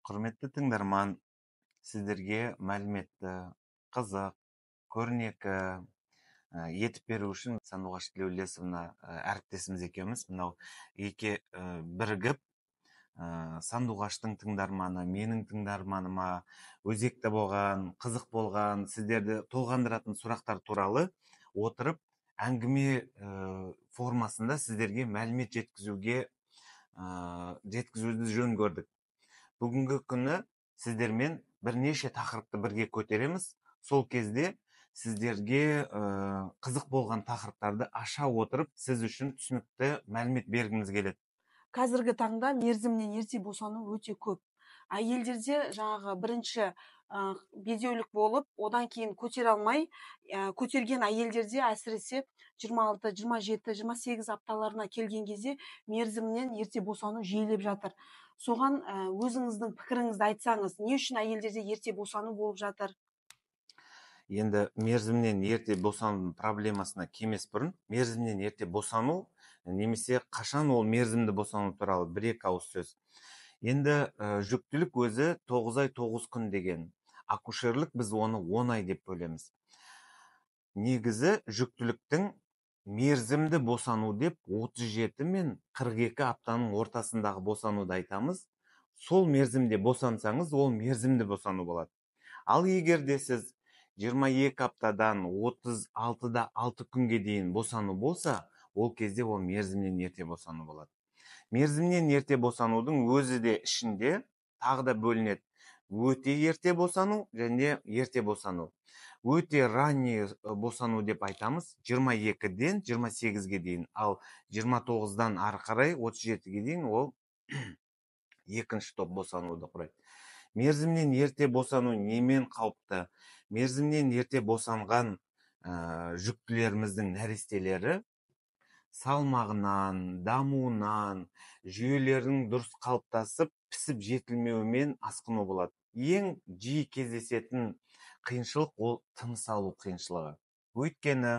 Құрметті тыңдарман, сіздерге мәліметті, қызық, көрнекі етіп беру үшін Сандуғаш Тілеулесовна әріптесіміз екеуміз мынау бірігіп Сандуғаштың тыңдарманы, менің тыңдарманыма өзекті болған, қызық болған, сіздерді толғандыратын сұрақтар туралы отырып әңгіме формасында сіздерге мәлімет жеткізуді жөн көрдік. Бүгінгі күні сіздермен бірнеше тақырыпты бірге көтереміз. Сол кезде сіздерге қызық болған тақырыптарды аша отырып, сіз үшін түсінікті мәлімет бергіміз келеді. Қазіргі таңда мерзімнен ерте босану өте көп. Әйелдерде жаңағы бірінші безеулік болып, одан кейін көтере алмай, көтерген әйелдерде әсіресе 26, 27, 28 апталарына келген кезде мерзімнен ерте босану жиілеп жатыр. Соған өзіңіздің пікіріңізді айтсаңыз, не үшін әйелдерде ерте босану болып жатыр? Енді мерзімнен ерте босану проблемасына келмес бұрын, мерзімнен ерте босану немесе қашан ол мерзімді босану туралы бір-екі ауыз сөз. Енді жүктілік өзі 9 ай 9 күн деген. Акушерлік біз оны 10 ай деп бөлеміз. Негізі жүктіліктің мерзімді босану деп 37 мен 42 аптаның ортасындағы босануды айтамыз. Сол мерзімде босансаңыз, ол мерзімді босану болады. Ал егер де сіз 22 аптадан 36-да 6 күнге дейін босану болса, ол кезде ол мерзімнен ерте босану болады. Мерзімнен ерте босанудың өзі де ішінде тағы да бөлінеді. Өте ерте босану және ерте босану. Өте ранний босану деп айтамыз 22-ден 28-ге дейін, ал 29-дан ары қарай 37-ге дейін ол екінші топ босануды құрайды. Мерзімнен ерте босану немен қауіпті? Мерзімнен ерте босанған жүктілеріміздің нәрестелері салмағынан, дамуынан, жүйелердің дұрыс қалыптасып, пісіп жетілмеуімен асқыну болады. Ең жиі кездесетін қиыншылық ол тыныс алу қиыншылығы. Өйткені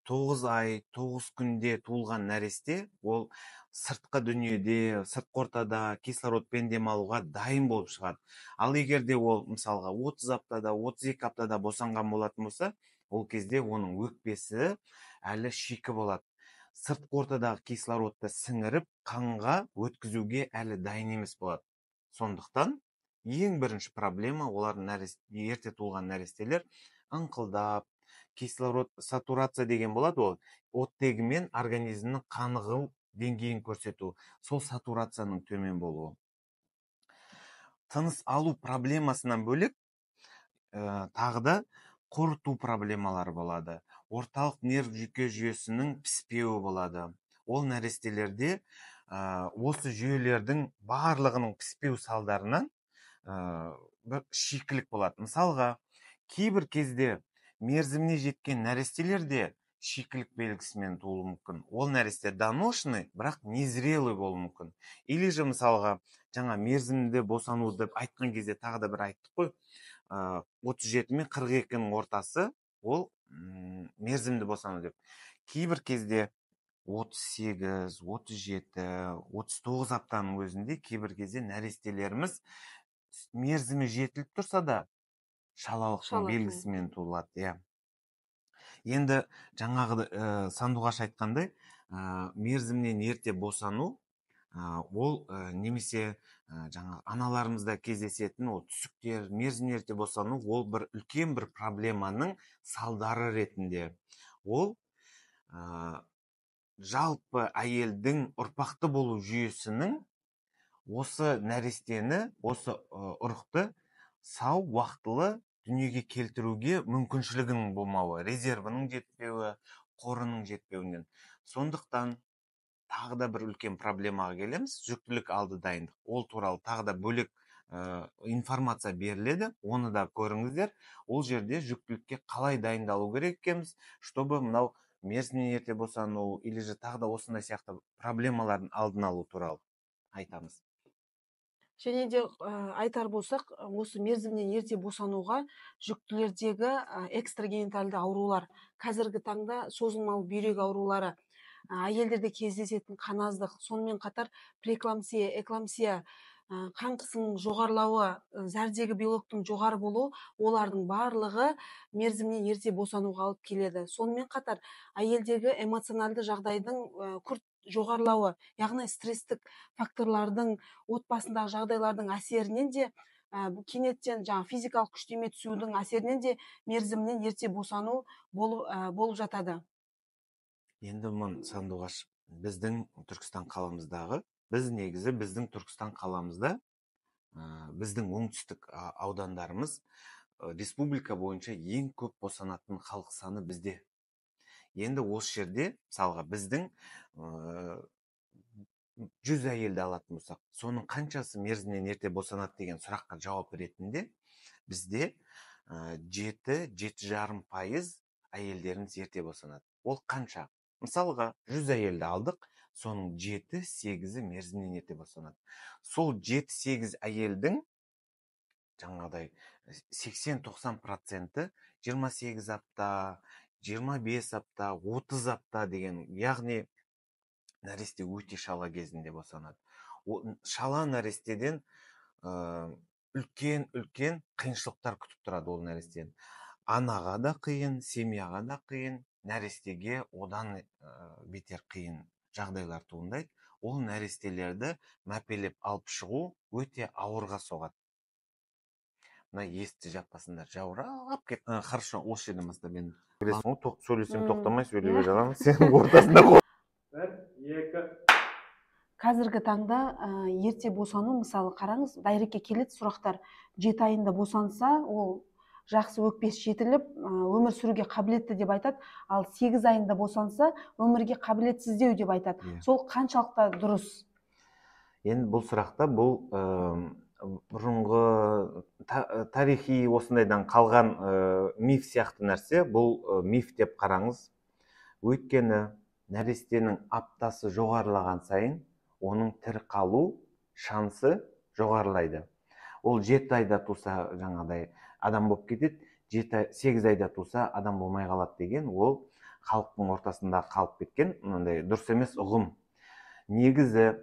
9 ай, 9 күнде туылған нәресте ол сыртқы дүниеде, сыртқы ортада кислородпен демалуға дайын болып шығады. Ал егер де ол мысалға 30 аптада, 32 аптада босанған болатын болса, ол кезде оның өкпесі әлі шикі болады. Сыртқы ортадағы кислородты сіңіріп, қанға өткізуге әлі дайын емес болады. Сондықтан ең бірінші проблема олардың ерте туылған нәрестелер ыңқылдап, кислород сатурация деген болады, ол оттегімен организмнің қанығу деңгейін көрсету, сол сатурацияның төмен болуы. Тыныс алу проблемасынан бөлек тағы да қорыту проблемалары болады. Орталық нерв жүйкесінің піспеуі болады. Ол нәрестелерде осы жүйелердің барлығының піспеу салдарынан бір шикілік болады. Мысалға, кейбір кезде мерзіміне жеткен нәрестелерде шикілік белгісімен туылуы мүмкін. Ол нәресте доношный, бірақ незрелый болуы мүмкін. Или же мысалға, жаңа мерзімді босану деп айтқан кезде тағы да бір айттық қой, 37 мен 42-ның ортасы ол мерзімді босану деп. Кейбір кезде 38, 37, 39 аптаның өзінде кейбір кезде нәрестелеріміз мерзімі жетіліп тұрса да шалалықтың белгісімен туылады. Енді жаңағы Сандуғаш айтқандай, мерзімнен ерте босану ол немесе жаңа аналарымызда кездесетін ол түсіктер, мерзімнен ерте босану ол бір үлкен бір проблеманың салдары ретінде. Ол жалпы әйелдің ұрпақты болу жүйесінің осы нәрестені, осы ұрықты сау, уақытылы дүниеге келтіруге мүмкіншілігінің болмауы, резервінің жетпеуі, қорының жетпеуінен. Сондықтан тағы да бір үлкен проблемаға келеміз, жүктілік алды дайындық. Ол туралы тағы да бөлек информация беріледі, оны да көріңіздер. Ол жерде жүктілікке қалай дайындалу керек екенбіз, чтобы мынау мерзімнен ерте босану, или же тағы да осындай сияқты проблемалардың алдын алу туралы айтамыз. Және де айтар болсақ, осы мерзімнен ерте босануға жүктілердегі экстрагенитальды аурулар, қазіргі таңда созылмалы бүйрек аурулары, әйелдерде кездесетін қаназдық, сонымен қатар преэклампсия, эклампсия қан қысымының жоғарылауы, зәрдегі белоктың жоғары болуы, олардың барлығы мерзімнен ерте босануға алып келеді. Сонымен қатар әйелдегі эмоционалды жағдайдың күрт жоғарылауы, яғни стресстік факторлардың, отбасындағы жағдайлардың әсерінен де кенеттен физикалық күштеме түсудің әсерінен де мерзімнен ерте босану болып жатады. Енді сандуғаш, біздің Түркістан қаламыздағы, біздің Түркістан қаламызда біздің оңтүстік аудандарымыз республика бойынша ең көп босанатын халық саны бізде. Енді осы жерде мысалға біздің 100 әйелді алатын болсақ, соның қаншасы мерзімнен ерте босанады деген сұраққа жауап ретінде бізде 7-7,5% әйелдеріміз ерте босанады. Ол қанша? Мысалға 100 әйелді алдық, соның 7-8-і мерзімнен ерте босанады. Сол 7-8 әйелдің жаңағыдай 80-90%-і 28 апта, 25 апта, 30 апта деген, яғни нәресте өте шала кезінде босанады. Шала нәрестеден үлкен қиыншылықтар күтіп тұрады ол нәрестеден. Анаға да қиын, семьяға да қиын, нәрестеге одан бетер қиын жағдайлар туындайды. Ол нәрестелерді мәпелеп алып шығу өте ауырға соғады. Мына есті жаппасындар, жаурап кет. Хорошо, осы жерден бастап мен сөйлесем тоқтамай сөйлей бере аламын. Сен ортасында қол. 1, 2. Қазіргі таңда ерте босану, мысалы қараңыз, дайрекке келеді сұрақтар. 7 айында босанса, ол жақсы өкпесі жетіліп, өмір сүруге қабілетті деп айтады, ал 8 айында босанса, өмірге қабілетсіздеу деп айтады. Сол қаншалықта дұрыс? Енді бұл сұрақта бұл бұрынғы тарихи осындайдан қалған миф сияқты нәрсе, бұл миф деп қараңыз. Өйткені нәрестенің аптасы жоғарылаған сайын, оның тірі қалу шансы жоғарылайды. Ол 7 айда туса жаңағыдай адам болып кетеді, 8 айда туса адам болмай қалады деген, ол халықтың ортасында қалып кеткен, дұрыс емес ұғым. Негізі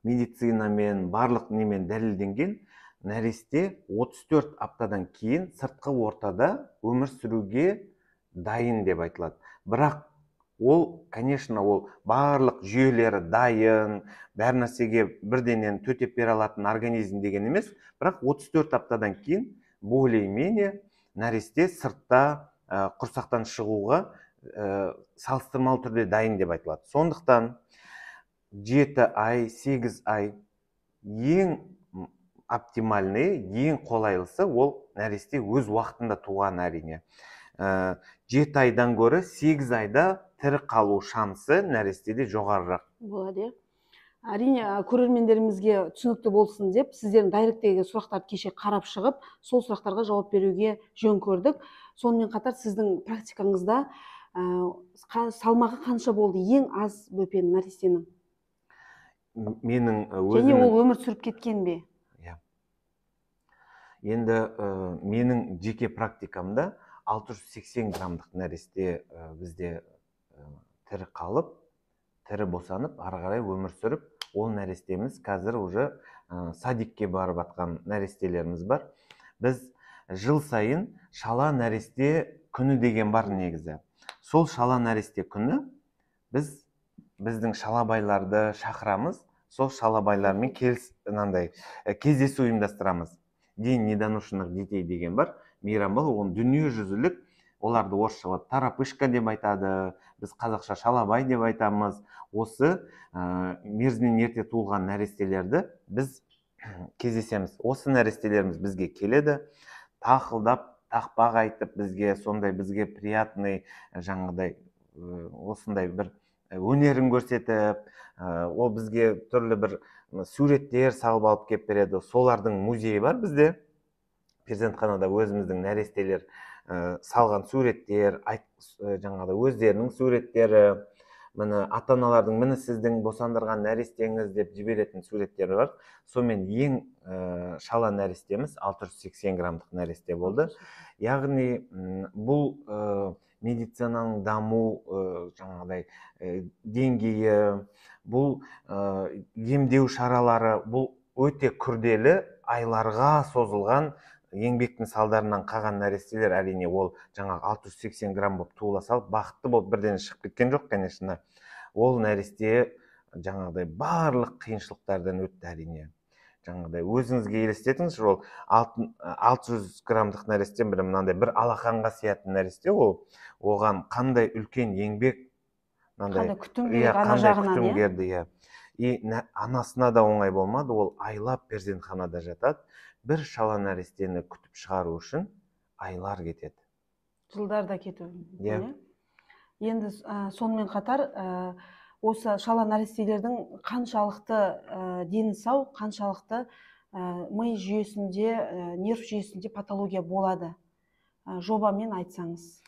медицинамен, барлық немен дәлелденген, нәресте 34 аптадан кейін сыртқы ортада өмір сүруге дайын деп айтылады. Бірақ ол, конечно, ол барлық жүйелері дайын, бәр нәрсеге бірденен төтеп бере алатын организм деген емес, бірақ 34 аптадан кейін более-менее нәресте сыртта құрсақтан шығуға салыстырмалы түрде дайын деп айтылады. Сондықтан 7 ай, 8 ай ең оптимальный, ең қолайлысы ол нәресте өз уақытында туған әрине. 7 айдан гөрі 8 айда тірі қалу шансы нәрестеде жоғарырақ болады. Әрине, көрермендерімізге түсінікті болсын деп, сіздердің дайректегі сұрақтарды кеше қарап шығып, сол сұрақтарға жауап беруге жөн көрдік. Сонымен қатар сіздің практикаңызда салмағы қанша болды ең аз бөпенің, нәрестенің? Менің және ол өмір сүріп кеткен бе? Енді менің жеке практикамда 680 граммдық нәресте бізде тірі қалып, тірі босанып, ары қарай өмір сүріп, ол нәрестеміз қазір уже садикке барып атқан нәрестелеріміз бар. Біз жыл сайын шала нәресте күні деген бар негізі. Сол шала нәресте күні біздің шалабайларды шақырамыз, сол шалабайлармен кездесу ұйымдастырамыз. День недоношенных детей деген бар, мейрам бар, оны дүниежүзілік, оларды орысшалап тарапышка деп айтады, біз қазақша шалабай деп айтамыз. Осы мерзімнен ерте туылған нәрестелерді біз кездесеміз. Осы нәрестелеріміз бізге келеді, тақылдап, тақпақ айтып бізге, сондай бізге приятный жаңағыдай осындай бір өнерін көрсетіп, ол бізге түрлі бір суреттер салып алып кеп береді. Солардың музейі бар бізде. Перзентханада өзіміздің нәрестелер салған суреттер, жаңағыдай өздерінің суреттері, міне ата-аналардың міне сіздің босандырған нәрестеңіз деп жіберетін суреттері бар. Сонымен ең шала нәрестеміз 680 граммдық нәресте болды. Яғни бұл медицинаның даму жаңағыдай деңгейі, бұл емдеу шаралары бұл өте күрделі, айларға созылған еңбектің салдарынан қалған нәрестелер, әрине ол жаңағы 680 грамм болып туыла салып, бақытты болып бірден шығып кеткен жоқ, конечно. Ол нәресте жаңағыдай барлық қиыншылықтардан өтті, әрине. Жаңағыдай өзіңізге елестетіңіз, ол 600 граммдық нәресте мынандай бір алақанға сиятын нәресте, ол оған қандай үлкен еңбек, қандай күтім керек ана жағынан, күтім керді, иә. И анасына да оңай болмады, ол айлап перзентханада жатады. Бір шала нәрестені күтіп шығару үшін айлар кетеді. Жылдар да кетуі Иә. мүмкін, енді сонымен қатар осы шала нәрестелердің қаншалықты дені сау, қаншалықты ми жүйесінде, нерв жүйесінде патология болады, жобамен айтсаңыз.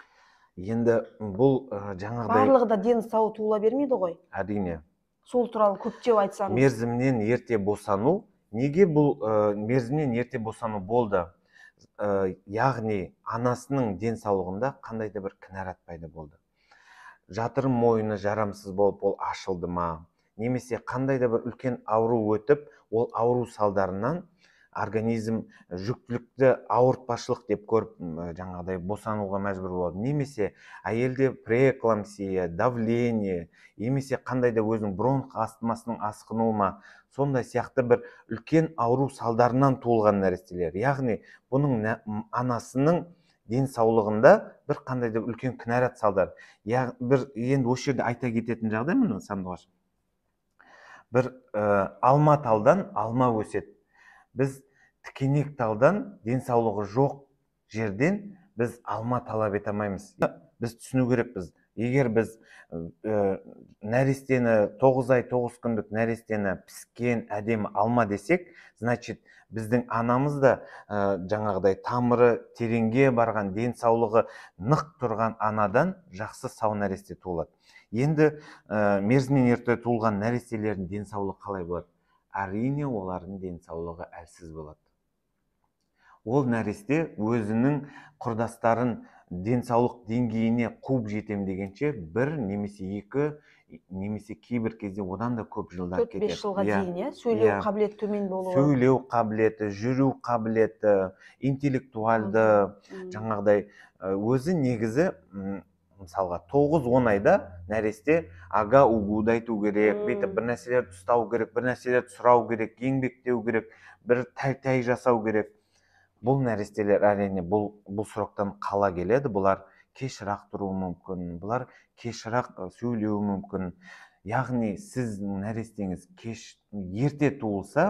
Енді бұл жаңағыдай Барлығы да дені сау туыла бермейді ғой. Әрине. Сол туралы көптеп айтсаңыз. Мерзімнен ерте босану. Неге бұл мерзімнен ерте босану болды? Яғни анасының денсаулығында қандай да бір кінәрат пайда болды. Жатырым мойыны жарамсыз болып, ол ашылды ма? Немесе қандай да бір үлкен ауру өтіп, ол ауру салдарынан организм жүктілікті ауыртпашылық деп көріп, жаңағыдай босануға мәжбүр болады. Немесе әйелде преэклампсия, давление, немесе қандай да өзінің бронх астмасының асқынуы ма, сондай сияқты бір үлкен ауру салдарынан туылған нәрестелер. Яғни бұның анасының денсаулығында бір қандай да үлкен кінәрат салдар. Енді осы жерде айта кететін жағдай міне, Сандуғаш. Бір алма талдан алма өседі. Біз тікенек талдан, денсаулығы жоқ жерден біз алма талап ете алмаймыз. Біз түсіну керекпіз. Егер біз нәрестені 9 ай 9 күндік нәрестені піскен әдемі алма десек, значит, біздің анамыз да жаңағыдай тамыры тереңге барған, денсаулығы нық тұрған анадан жақсы сау нәресте туылады. Енді мерзімнен ерте туылған нәрестелердің денсаулығы қалай болады? Әрине, олардың денсаулығы әлсіз болады. Ол нәресте өзінің құрдастарын денсаулық деңгейіне қуып жетем дегенше бір немесе екі, немесе кейбір кезде одан да көп жылдар кетеді. 4-5 жылға дейін, сөйлеу қабілеті төмен болуы. Сөйлеу қабілеті, жүру қабілеті, интеллектуалды, жаңағыдай өзі негізі мысалға 9-10 айда нәресте ага угуды айту керек, бүйтіп бір нәрселерді ұстау керек, бір нәрселерді сұрау керек, еңбектеу керек, бір тәй жасау керек. Бұл нәрестелер әрине бұл сұрақтан қала келеді, бұлар кешірақ тұруы мүмкін, бұлар кешірақ сөйлеуі мүмкін. Яғни сіздің нәрестеңіз ерте туылса,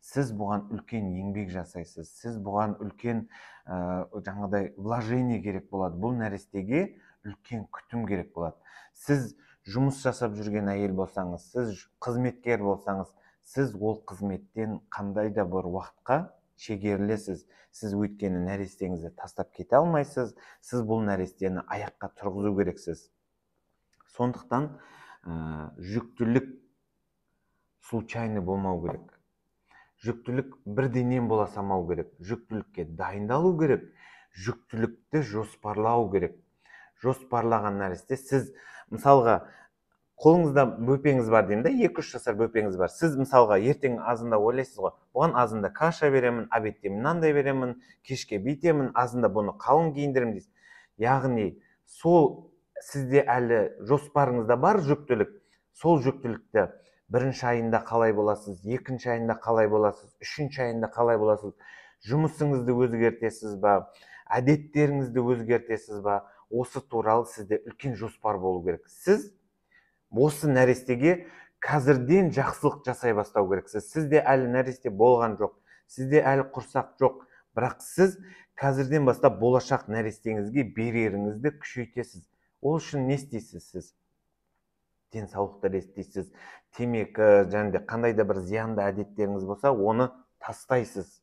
сіз бұған үлкен еңбек жасайсыз, сіз бұған үлкен жаңағыдай вложение керек болады. Бұл нәрестеге үлкен күтім керек болады. Сіз жұмыс жасап жүрген әйел болсаңыз, сіз қызметкер болсаңыз, сіз ол қызметтен қандай да бір уақытқа шегерілесіз. Сіз өйткені нәрестеңізді тастап кете алмайсыз, сіз бұл нәрестені аяққа тұрғызу керексіз. Сондықтан жүктілік случайны болмау керек. Жүктілік бірденен бола салмау керек. Жүктілікке дайындалу керек, жүктілікті жоспарлау керек. Жоспарлаған нәресте сіз, мысалға, қолыңызда бөпеңіз бар деймін, 2-3 жасар бөпеңіз бар. Сіз мысалға ертең азында ойлайсыз ғой, бұған азында каша беремін, обедте мынандай беремін, кешке бүйтемін, азында бұны қалың киіндіремін дейсіз. Яғни сол сізде әлі жоспарыңызда бар жүктілік, сол жүктілікті 1-ші айында қалай боласыз, 2-ші айында қалай боласыз, 3-ші айында қалай боласыз, жұмысыңызды өзгертесіз ба, әдеттеріңізді өзгертесіз ба, осы туралы сізде үлкен жоспар болу керек. Сіз осы нәрестеге қазірден жақсылық жасай бастау керексіз. Сізде әлі нәресте болған жоқ, сізде әлі құрсақ жоқ, бірақ сіз қазірден бастап болашақ нәрестеңізге береріңізді күшейтесіз. Ол үшін не істейсіз сіз? Денсаулықты реттейсіз, темекі, және де қандай да бір зиянды әдеттеріңіз болса, оны тастайсыз.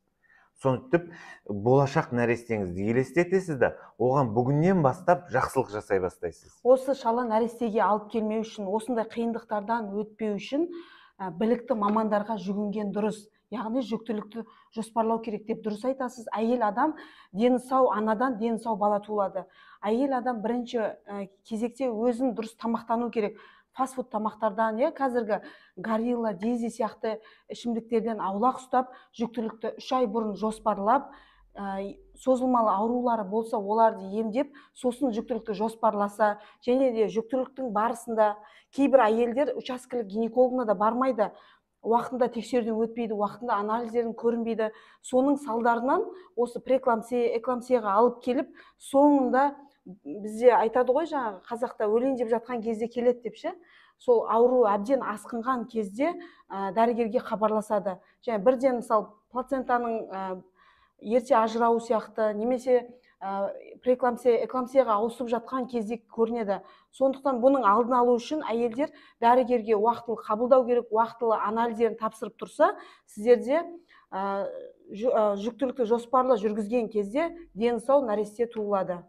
Сондықтан болашақ нәрестеңізді елестетесіз де, оған бүгіннен бастап жақсылық жасай бастайсыз. Осы шала нәрестеге алып келмеу үшін, осындай қиындықтардан өтпеу үшін білікті мамандарға жүгінген дұрыс. Яғни жүктілікті жоспарлау керек деп дұрыс айтасыз. Әйел адам дені сау анадан дені сау бала туылады. Әйел адам бірінші кезекте өзін дұрыс тамақтану керек. фастфуд тамақтардан, қазіргі горилла, дези сияқты ішімдіктерден аулақ ұстап, жүктілікті 3 ай бұрын жоспарлап, созылмалы аурулары болса оларды емдеп, сосын жүктілікті жоспарласа, және де жүктіліктің барысында кейбір әйелдер учаскелік гинекологына да бармайды, уақытында тексеруден өтпейді, уақытында анализдерін көрінбейді. Соның салдарынан осы преэкламсия, экламсияға алып келіп, соңында бізде айтады ғой, жаңағы қазақта өлейін деп жатқан кезде келеді деп ше. Сол ауру әбден асқынған кезде дәрігерге хабарласады. Және бірден мысалы плацентаның ерте ажырауы сияқты, немесе преэкламсия, экламсияға ауысып жатқан кезде көрінеді. Сондықтан бұның алдын алу үшін әйелдер дәрігерге уақытылы қабылдау керек, уақытылы анализдерін тапсырып тұрса, сіздерде жүктілікті жоспарлы жүргізген кезде дені сау нәресте туылады.